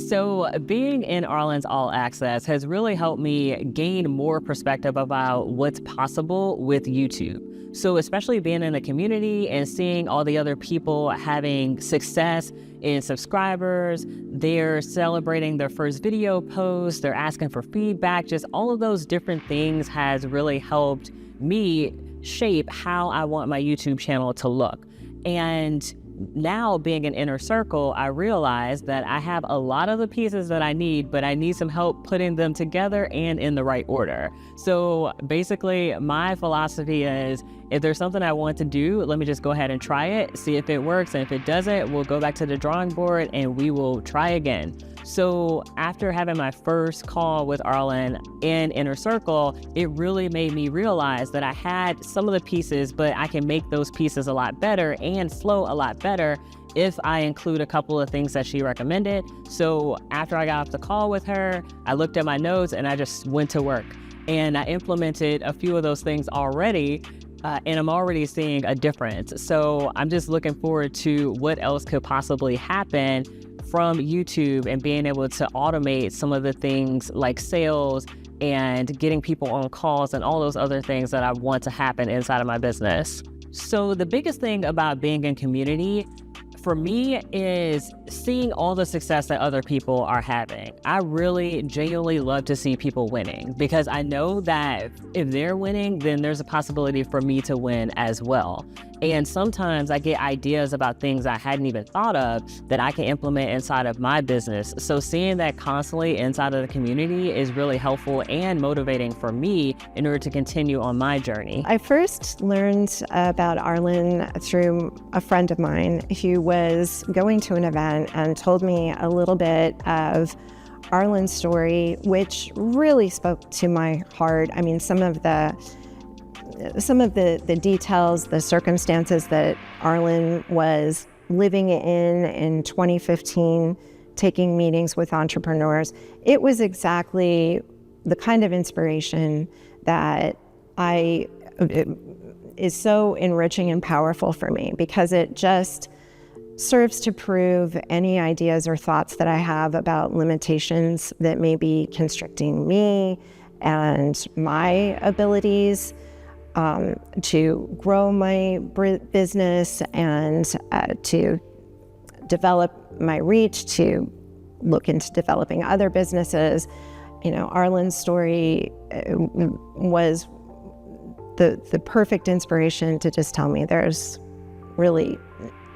So being in Arlan's All Access has really helped me gain more perspective about what's possible with YouTube. So especially being in the community and seeing all the other people having success in subscribers, they're celebrating their first video post, they're asking for feedback, just all of those different things has really helped me shape how I want my YouTube channel to look. And now being an inner circle, I realize that I have a lot of the pieces that I need, but I need some help putting them together and in the right order. So basically my philosophy is, if there's something I want to do, let me just go ahead and try it, see if it works. And if it doesn't, we'll go back to the drawing board and we will try again. So after having my first call with Arlan in Inner Circle, it really made me realize that I had some of the pieces, but I can make those pieces a lot better and flow a lot better if I include a couple of things that she recommended. So after I got off the call with her, I looked at my notes and I just went to work. And I implemented a few of those things already, and I'm already seeing a difference. So I'm just looking forward to what else could possibly happen from YouTube and being able to automate some of the things like sales and getting people on calls and all those other things that I want to happen inside of my business. So the biggest thing about being in community for me is seeing all the success that other people are having. I really genuinely love to see people winning because I know that if they're winning, then there's a possibility for me to win as well. And sometimes I get ideas about things I hadn't even thought of that I can implement inside of my business. So seeing that constantly inside of the community is really helpful and motivating for me in order to continue on my journey. I first learned about Arlan through a friend of mine who was going to an event and told me a little bit of Arlan's story, which really spoke to my heart. I mean, some of the details, the circumstances that Arlan was living in 2015, taking meetings with entrepreneurs, it was exactly the kind of inspiration that is so enriching and powerful for me, because it just serves to prove any ideas or thoughts that I have about limitations that may be constricting me and my abilities to grow my business and to develop my reach, to look into developing other businesses. You know, Arlan's story was the perfect inspiration to just tell me there's really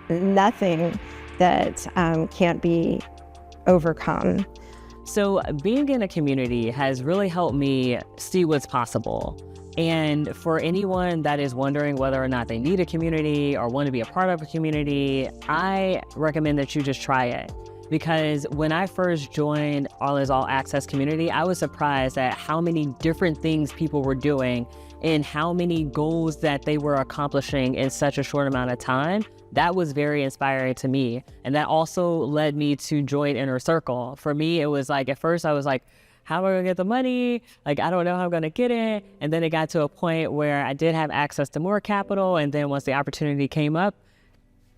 nothing that can't be overcome. So being in a community has really helped me see what's possible. And for anyone that is wondering whether or not they need a community or want to be a part of a community, I recommend that you just try it. Because when I first joined Arlan's All Access community, I was surprised at how many different things people were doing and how many goals that they were accomplishing in such a short amount of time. That was very inspiring to me. And that also led me to join Inner Circle. For me, it was like, at first I was like, how am I gonna get the money? Like, I don't know how I'm gonna get it. And then it got to a point where I did have access to more capital. And then once the opportunity came up,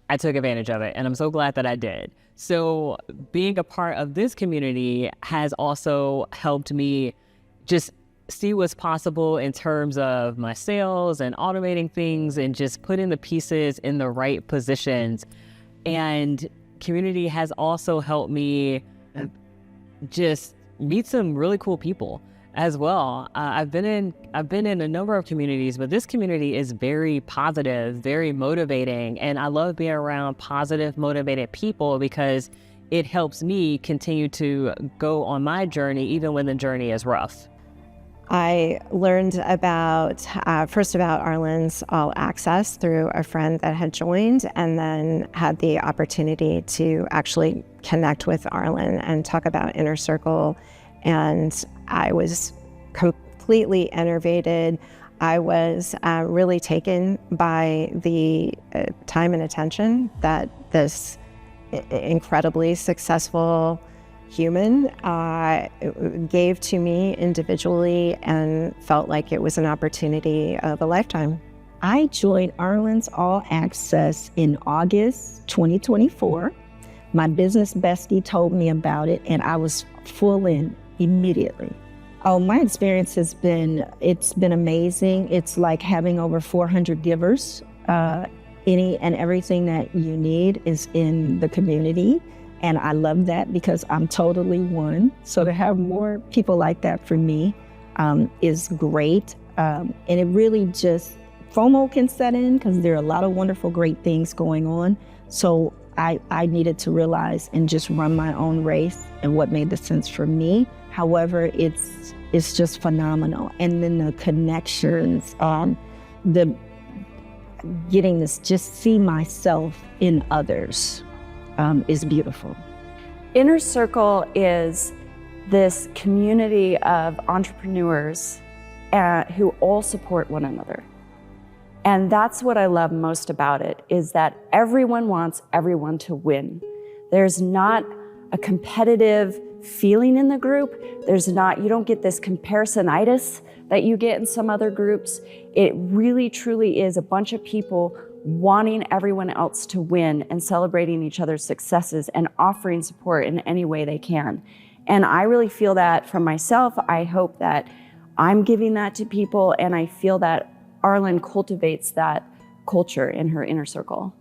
I took advantage of it. And I'm so glad that I did. So being a part of this community has also helped me just see what's possible in terms of my sales and automating things and just putting the pieces in the right positions. And community has also helped me just meet some really cool people as well. I've been in a number of communities, but this community is very positive, very motivating, and I love being around positive, motivated people because it helps me continue to go on my journey even when the journey is rough. I learned about first about Arlan's All Access through a friend that had joined, and then had the opportunity to actually connect with Arlan and talk about Inner Circle. And I was completely enervated. I was really taken by the time and attention that this incredibly successful human gave to me individually, and felt like it was an opportunity of a lifetime. I joined Arlan's All Access in August 2024. My business bestie told me about it, and I was full in immediately. Oh, my experience it's been amazing. It's like having over 400 givers. Any and everything that you need is in the community. And I love that because I'm totally one. So to have more people like that for me is great. And it really just, FOMO can set in because there are a lot of wonderful, great things going on. So I needed to realize and just run my own race and what made the sense for me. However, it's just phenomenal. And then the connections, the getting this, just see myself in others is beautiful. Inner Circle is this community of entrepreneurs who all support one another. And that's what I love most about it, is that everyone wants everyone to win. There's not a competitive feeling in the group. You don't get this comparisonitis that you get in some other groups. It really, truly is a bunch of people wanting everyone else to win and celebrating each other's successes and offering support in any way they can. And I really feel that from myself. I hope that I'm giving that to people, and I feel that Arlan cultivates that culture in her inner circle.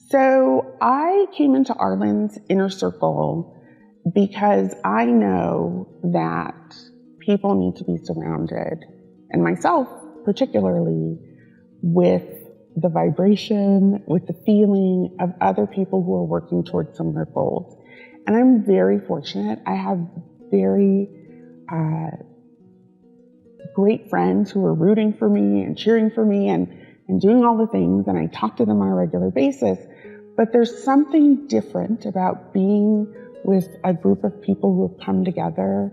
So I came into Arlan's inner circle because I know that people need to be surrounded, and myself particularly, with the vibration, with the feeling of other people who are working towards similar goals. And I'm very fortunate. I have very great friends who are rooting for me and cheering for me and doing all the things, and I talk to them on a regular basis. But there's something different about being with a group of people who have come together,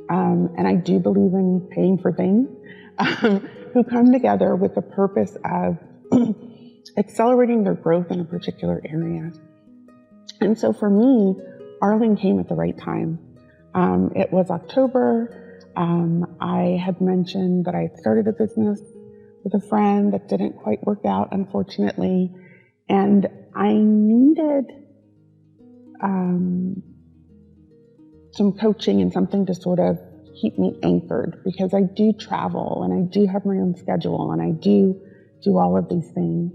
and I do believe in paying for things, who come together with the purpose of accelerating their growth in a particular area. And so for me, Arlan came at the right time. It was October. I had mentioned that I had started a business with a friend that didn't quite work out, unfortunately, and I needed some coaching and something to sort of keep me anchored, because I do travel and I do have my own schedule and I do all of these things.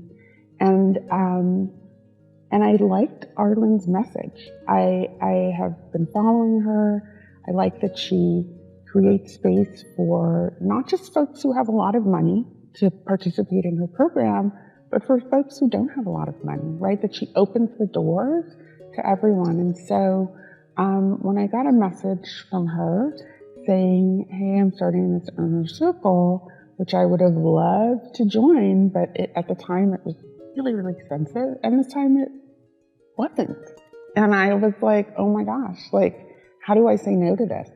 And I liked Arlan's message. I have been following her. I like that she creates space for not just folks who have a lot of money to participate in her program, but for folks who don't have a lot of money, right? That she opens the doors to everyone. And so when I got a message from her saying, hey, I'm starting this inner circle, which I would have loved to join, but at the time it was really, really expensive. And this time it wasn't. And I was like, oh my gosh, like, how do I say no to this?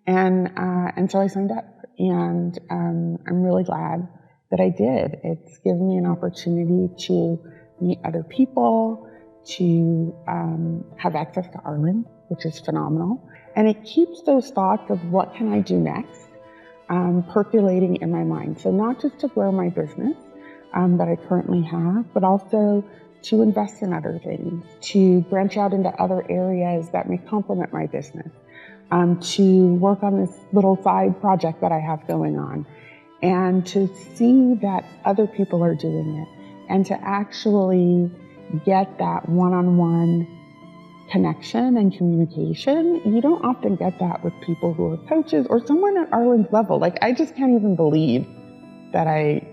And so I signed up, and I'm really glad that I did. It's given me an opportunity to meet other people, to have access to Arlan, which is phenomenal. And it keeps those thoughts of what can I do next percolating in my mind. So not just to grow my business that I currently have, but also to invest in other things, to branch out into other areas that may complement my business, to work on this little side project that I have going on, and to see that other people are doing it, and to actually get that one-on-one connection and communication. You don't often get that with people who are coaches or someone at Arlan's level. Like, I just can't even believe that I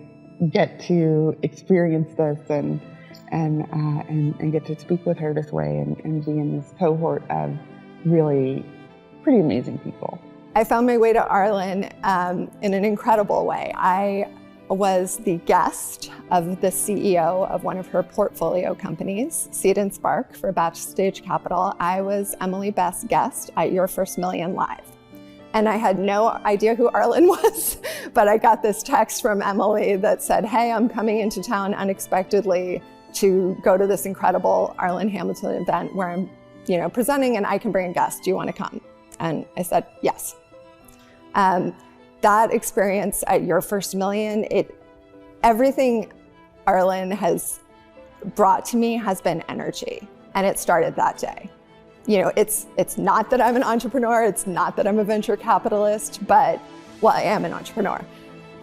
get to experience this and get to speak with her this way and be in this cohort of really pretty amazing people. I found my way to Arlan in an incredible way. I was the guest of the CEO of one of her portfolio companies, Seed and Spark, for Backstage Capital. I was Emily Best's guest at Your First Million Live. And I had no idea who Arlan was, but I got this text from Emily that said, hey, I'm coming into town unexpectedly to go to this incredible Arlan Hamilton event where I'm, presenting, and I can bring a guest. Do you want to come? And I said, yes. That experience at Your First Million, everything Arlan has brought to me has been energy. And it started that day. You know, it's not that I'm an entrepreneur, it's not that I'm a venture capitalist, but, well, I am an entrepreneur.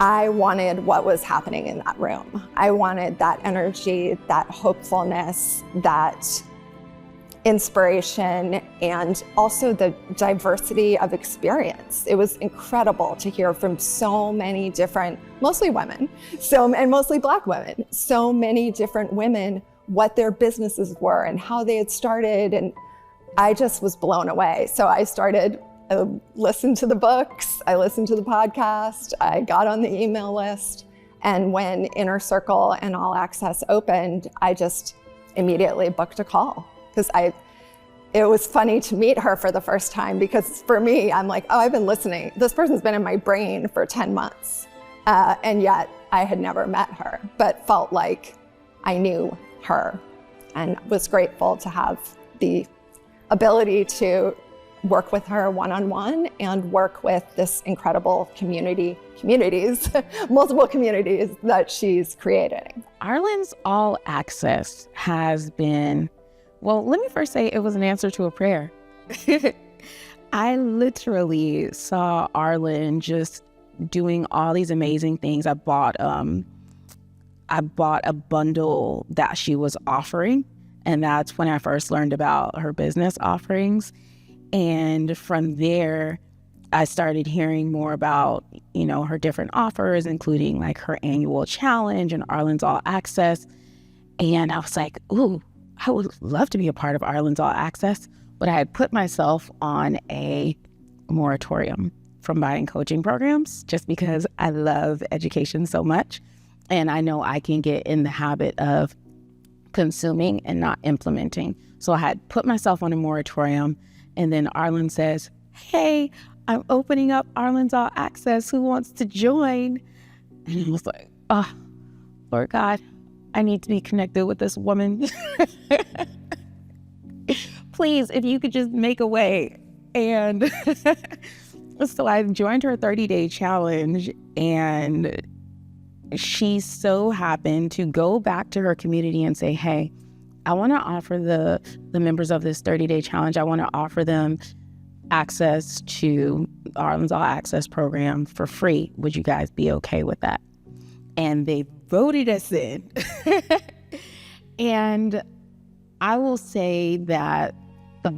I wanted what was happening in that room. I wanted that energy, that hopefulness, that inspiration, and also the diversity of experience. It was incredible to hear from so many different, mostly women, and mostly Black women, so many different women, what their businesses were and how they had started. And I just was blown away. So I started, I listened to the books, I listened to the podcast, I got on the email list. And when Inner Circle and All Access opened, I just immediately booked a call. Because it was funny to meet her for the first time, because for me, I'm like, oh, I've been listening. This person's been in my brain for 10 months. And yet I had never met her, but felt like I knew her and was grateful to have the ability to work with her one-on-one and work with this incredible communities, multiple communities that she's creating. Arlan's All Access has been, well, let me first say it was an answer to a prayer. I literally saw Arlan just doing all these amazing things. I bought a bundle that she was offering, and that's when I first learned about her business offerings. And from there, I started hearing more about, you know, her different offers, including like her annual challenge and Arlan's All Access. And I was like, ooh, I would love to be a part of Arlan's All Access. But I had put myself on a moratorium from buying coaching programs just because I love education so much. And I know I can get in the habit of consuming and not implementing. So I had put myself on a moratorium. And then Arlan says, hey, I'm opening up Arlan's All Access. Who wants to join? And I was like, oh, Lord God, I need to be connected with this woman. Please, if you could just make a way. And so I joined her 30-day challenge, and she so happened to go back to her community and say, hey, I want to offer the members of this 30-day challenge, I want to offer them access to Arlan's All Access program for free. Would you guys be okay with that? And they voted us in. And I will say that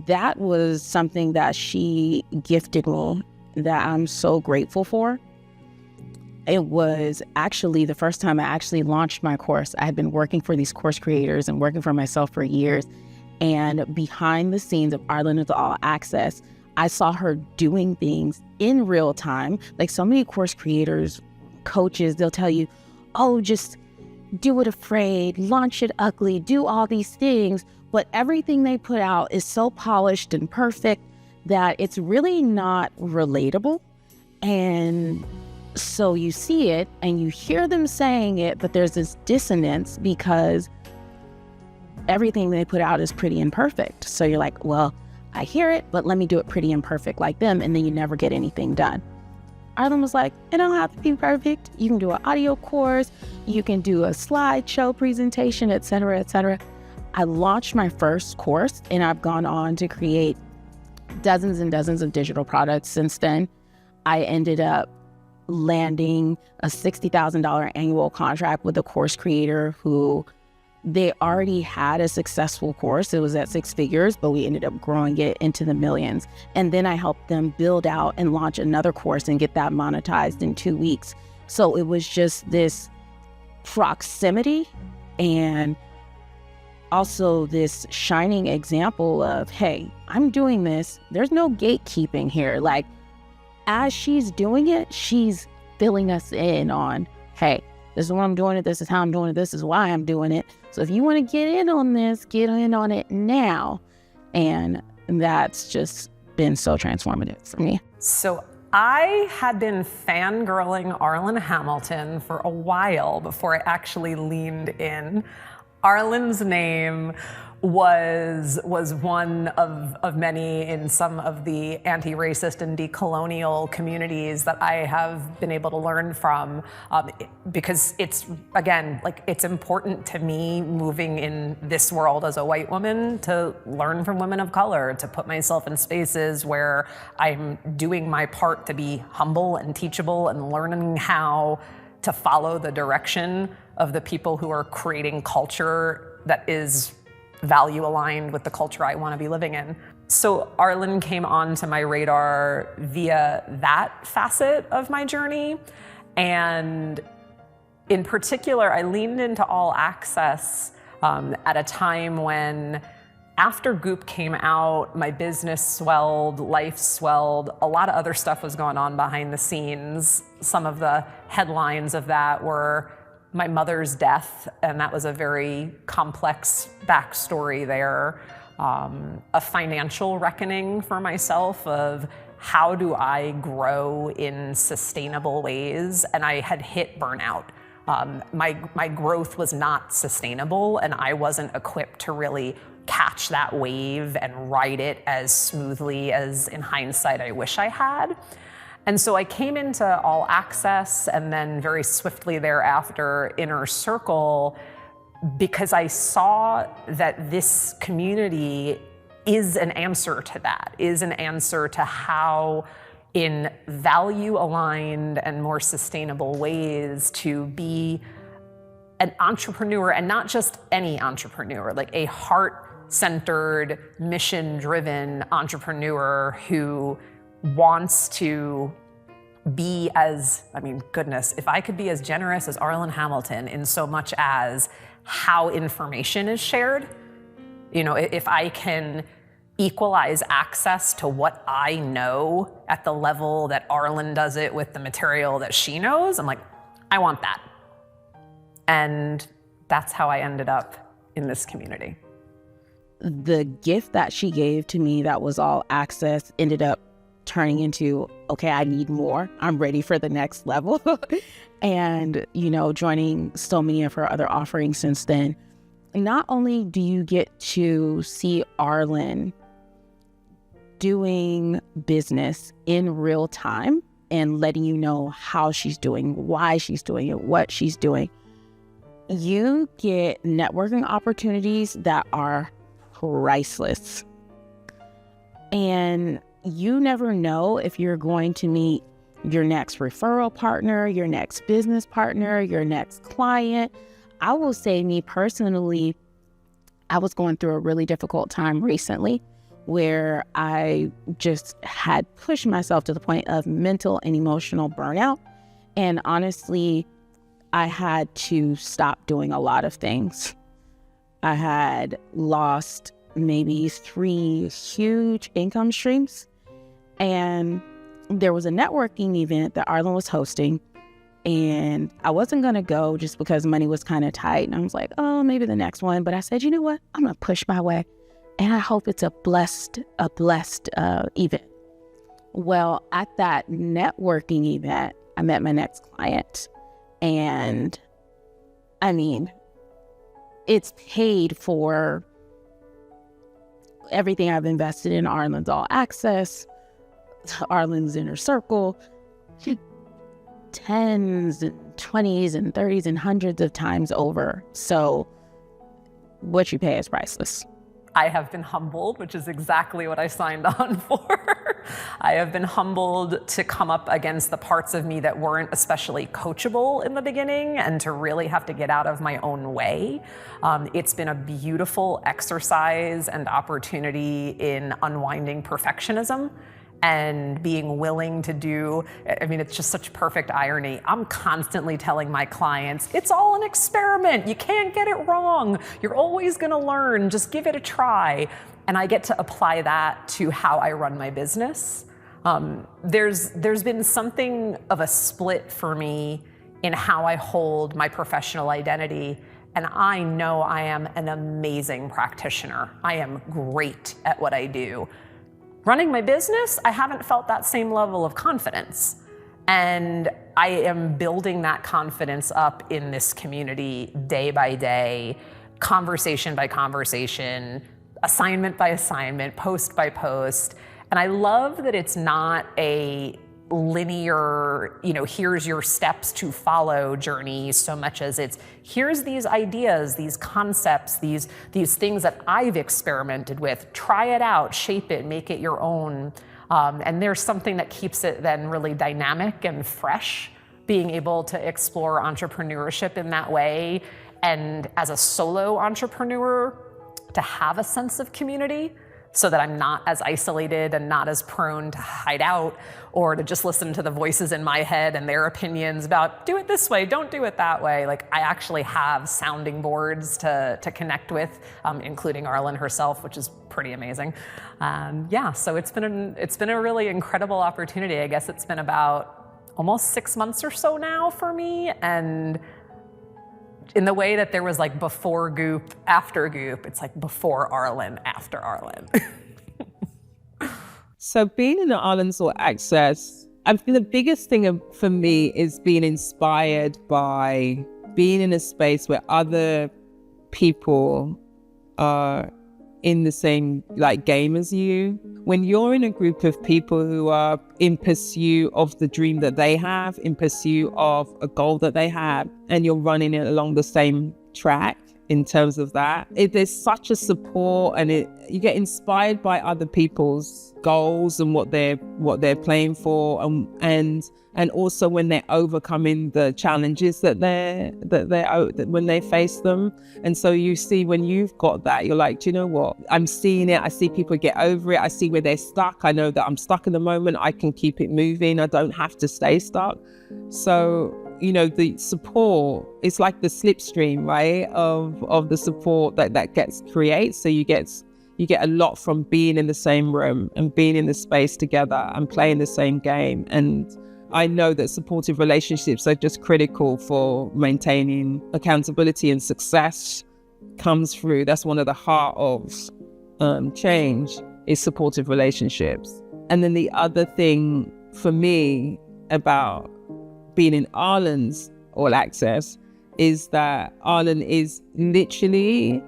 that was something that she gifted me that I'm so grateful for. It was actually the first time I actually launched my course. I had been working for these course creators and working for myself for years. And behind the scenes of Arlan's All Access, I saw her doing things in real time. Like so many course creators, coaches, they'll tell you, oh, just do it afraid, launch it ugly, do all these things. But everything they put out is so polished and perfect that it's really not relatable. And so you see it and you hear them saying it, but there's this dissonance because everything they put out is pretty imperfect. So you're like, well, I hear it, but let me do it pretty imperfect like them. And then you never get anything done. Arlan was like, it don't have to be perfect. You can do an audio course, you can do a slideshow presentation, et cetera, et cetera. I launched my first course and I've gone on to create dozens and dozens of digital products since then. I ended up landing a $60,000 annual contract with a course creator who they already had a successful course. It was at 6 figures, but we ended up growing it into the millions. And then I helped them build out and launch another course and get that monetized in 2 weeks. So it was just this proximity and also this shining example of, hey, I'm doing this. There's no gatekeeping here. Like, as she's doing it, she's filling us in on, hey, this is why I'm doing it. This is how I'm doing it. This is why I'm doing it. So if you want to get in on this, get in on it now. And that's just been so transformative for me. So I had been fangirling Arlan Hamilton for a while before I actually leaned in. Arlan's name was one of many in some of the anti-racist and decolonial communities that I have been able to learn from, because it's, again, like, it's important to me moving in this world as a white woman to learn from women of color, to put myself in spaces where I'm doing my part to be humble and teachable and learning how to follow the direction of the people who are creating culture that is value aligned with the culture I want to be living in. So Arlan came onto my radar via that facet of my journey. And in particular, I leaned into All Access at a time when, after Goop came out, my business swelled, life swelled, a lot of other stuff was going on behind the scenes. Some of the headlines of that were my mother's death, and that was a very complex backstory there. A financial reckoning for myself of how do I grow in sustainable ways, and I had hit burnout. My growth was not sustainable, and I wasn't equipped to really catch that wave and ride it as smoothly as, in hindsight, I wish I had. And so I came into All Access, and then very swiftly thereafter Inner Circle, because I saw that this community is an answer to that, is an answer to how, in value-aligned and more sustainable ways, to be an entrepreneur, and not just any entrepreneur, like a heart-centered, mission-driven entrepreneur who wants to be as, I mean, goodness, if I could be as generous as Arlan Hamilton in so much as how information is shared, you know, if I can equalize access to what I know at the level that Arlan does it with the material that she knows, I'm like, I want that. And that's how I ended up in this community. The gift that she gave to me that was All Access ended up turning into, okay, I need more. I'm ready for the next level. And, you know, joining so many of her other offerings since then, not only do you get to see Arlan doing business in real time and letting you know how she's doing, why she's doing it, what she's doing, you get networking opportunities that are priceless. And you never know if you're going to meet your next referral partner, your next business partner, your next client. I will say, me personally, I was going through a really difficult time recently where I just had pushed myself to the point of mental and emotional burnout. And honestly, I had to stop doing a lot of things. I had lost maybe 3 huge income streams. And there was a networking event that Arlan was hosting, and I wasn't going to go just because money was kind of tight. And I was like, oh, maybe the next one. But I said, you know what? I'm going to push my way. And I hope it's a blessed event. Well, at that networking event, I met my next client. And I mean, it's paid for everything I've invested in Arlan's All Access, Arlan's Inner Circle, 10s and 20s and 30s and hundreds of times over. So what you pay is priceless. I have been humbled, which is exactly what I signed on for. I have been humbled to come up against the parts of me that weren't especially coachable in the beginning and to really have to get out of my own way. It's been a beautiful exercise and opportunity in unwinding perfectionism and being willing to do, I mean, it's just such perfect irony. I'm constantly telling my clients, it's all an experiment. You can't get it wrong. You're always gonna learn, just give it a try. And I get to apply that to how I run my business. There's been something of a split for me in how I hold my professional identity. And I know I am an amazing practitioner. I am great at what I do. Running my business, I haven't felt that same level of confidence. And I am building that confidence up in this community day by day. conversation by conversation, assignment by assignment, post by post. And I love that it's not a linear, here's your steps to follow journey so much as it's, here's these ideas, these concepts, these things that I've experimented with, try it out, shape it, make it your own. And there's something that keeps it then really dynamic and fresh, being able to explore entrepreneurship in that way. And as a solo entrepreneur, to have a sense of community so that I'm not as isolated and not as prone to hide out or to just listen to the voices in my head and their opinions about do it this way, don't do it that way. Like I actually have sounding boards to connect with, including Arlan herself, which is pretty amazing. So it's been a really incredible opportunity. I guess it's been about almost 6 months or so now for me. And in the way that there was like before Goop, after Goop, it's like before Arlan, after Arlan. So being in the Arlan's All Access, I think the biggest thing for me is being inspired by being in a space where other people are in the same game as you. When you're in a group of people who are in pursuit of the dream that they have, in pursuit of a goal that they have, and you're running it along the same track in terms of that, there's such a support, and you get inspired by other people's goals and what they're playing for, and also when they're overcoming the challenges that when they face them. And so you see, when you've got that, you're like, do you know what? I'm seeing it. I see people get over it. I see where they're stuck. I know that I'm stuck in the moment. I can keep it moving. I don't have to stay stuck. So, the support is like the slipstream, right? Of the support that gets created. So you get a lot from being in the same room and being in the space together and playing the same game. And I know that supportive relationships are just critical for maintaining accountability, and success comes through. That's one of the heart of change, is supportive relationships. And then the other thing for me about being in Arlan's All Access is that Arlan is literally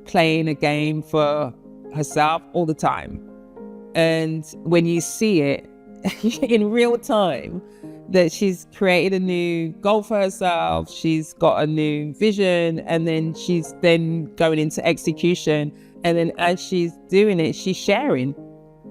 playing a game for herself all the time. And when you see it in real time, that she's created a new goal for herself, she's got a new vision, and then she's going into execution. And then as she's doing it, she's sharing.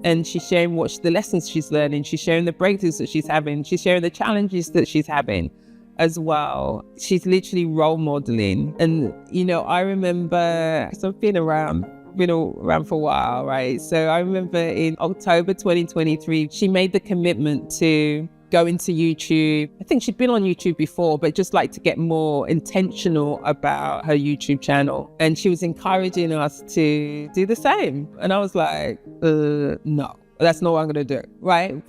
And she's sharing the lessons she's learning. She's sharing the breakthroughs that she's having. She's sharing the challenges that she's having as well. She's literally role modeling. And, I remember, so I've been around for a while, right? So I remember in October 2023, she made the commitment to go into YouTube. I think she'd been on YouTube before, but just like to get more intentional about her YouTube channel. And she was encouraging us to do the same. And I was like, no, that's not what I'm going to do, right?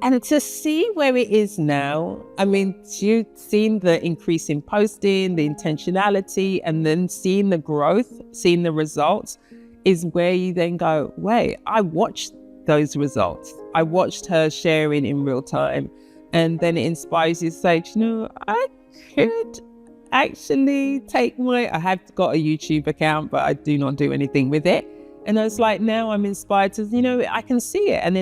And to see where it is now, I mean, you've seen the increase in posting, the intentionality, and then seeing the growth, seeing the results is where you then go, wait, I watched those results. I watched her sharing in real time. And then it inspires you to say, I could actually I have got a YouTube account, but I do not do anything with it. And it's like, now I'm inspired to, I can see it. And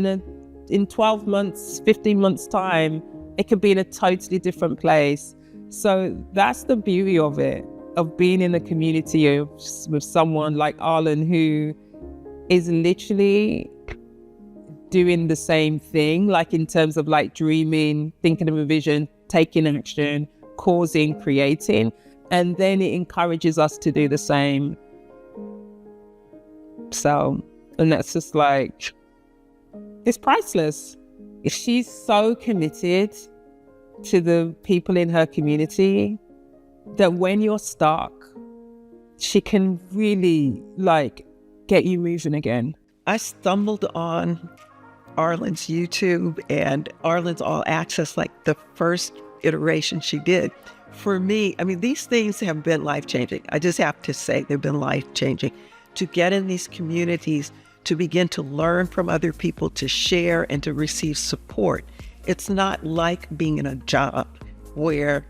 in 12 months, 15 months time, it could be in a totally different place. So that's the beauty of it, of being in a community with someone like Arlan, who is literally doing the same thing, like in terms of like dreaming, thinking of a vision, taking action, causing, creating. And then it encourages us to do the same. So, and that's just like, it's priceless. She's so committed to the people in her community that when you're stuck, she can really get you moving again. I stumbled on Arlan's YouTube and Arlan's All Access, like the first iteration she did. For me, I mean, these things have been life-changing. I just have to say they've been life-changing. To get in these communities, to begin to learn from other people, to share and to receive support. It's not like being in a job where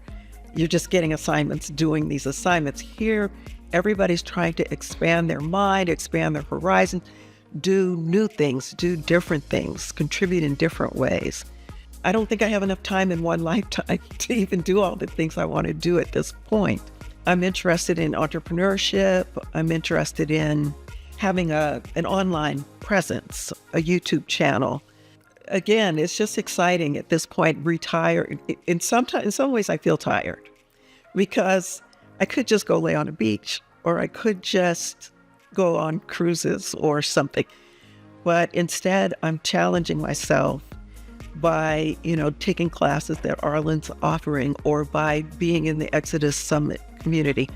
you're just getting assignments, doing these assignments. Here, Everybody's trying to expand their mind, expand their horizon, do new things, do different things, contribute in different ways. I don't think I have enough time in one lifetime to even do all the things I want to do at this point. I'm interested in entrepreneurship. I'm interested in having an online presence, a YouTube channel. Again, it's just exciting at this point, retired. In some ways I feel tired because I could just go lay on a beach, or I could just go on cruises or something. But instead, I'm challenging myself by, taking classes that Arlan's offering, or by being in the Exodus Summit community,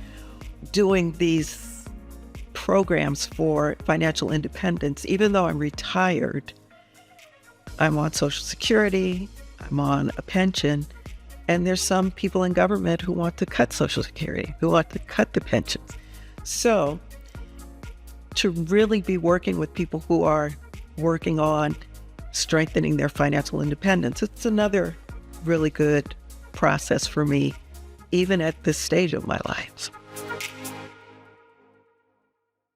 doing these programs for financial independence. Even though I'm retired, I'm on Social Security, I'm on a pension, and there's some people in government who want to cut Social Security, who want to cut the pensions. So to really be working with people who are working on strengthening their financial independence, it's another really good process for me, even at this stage of my life.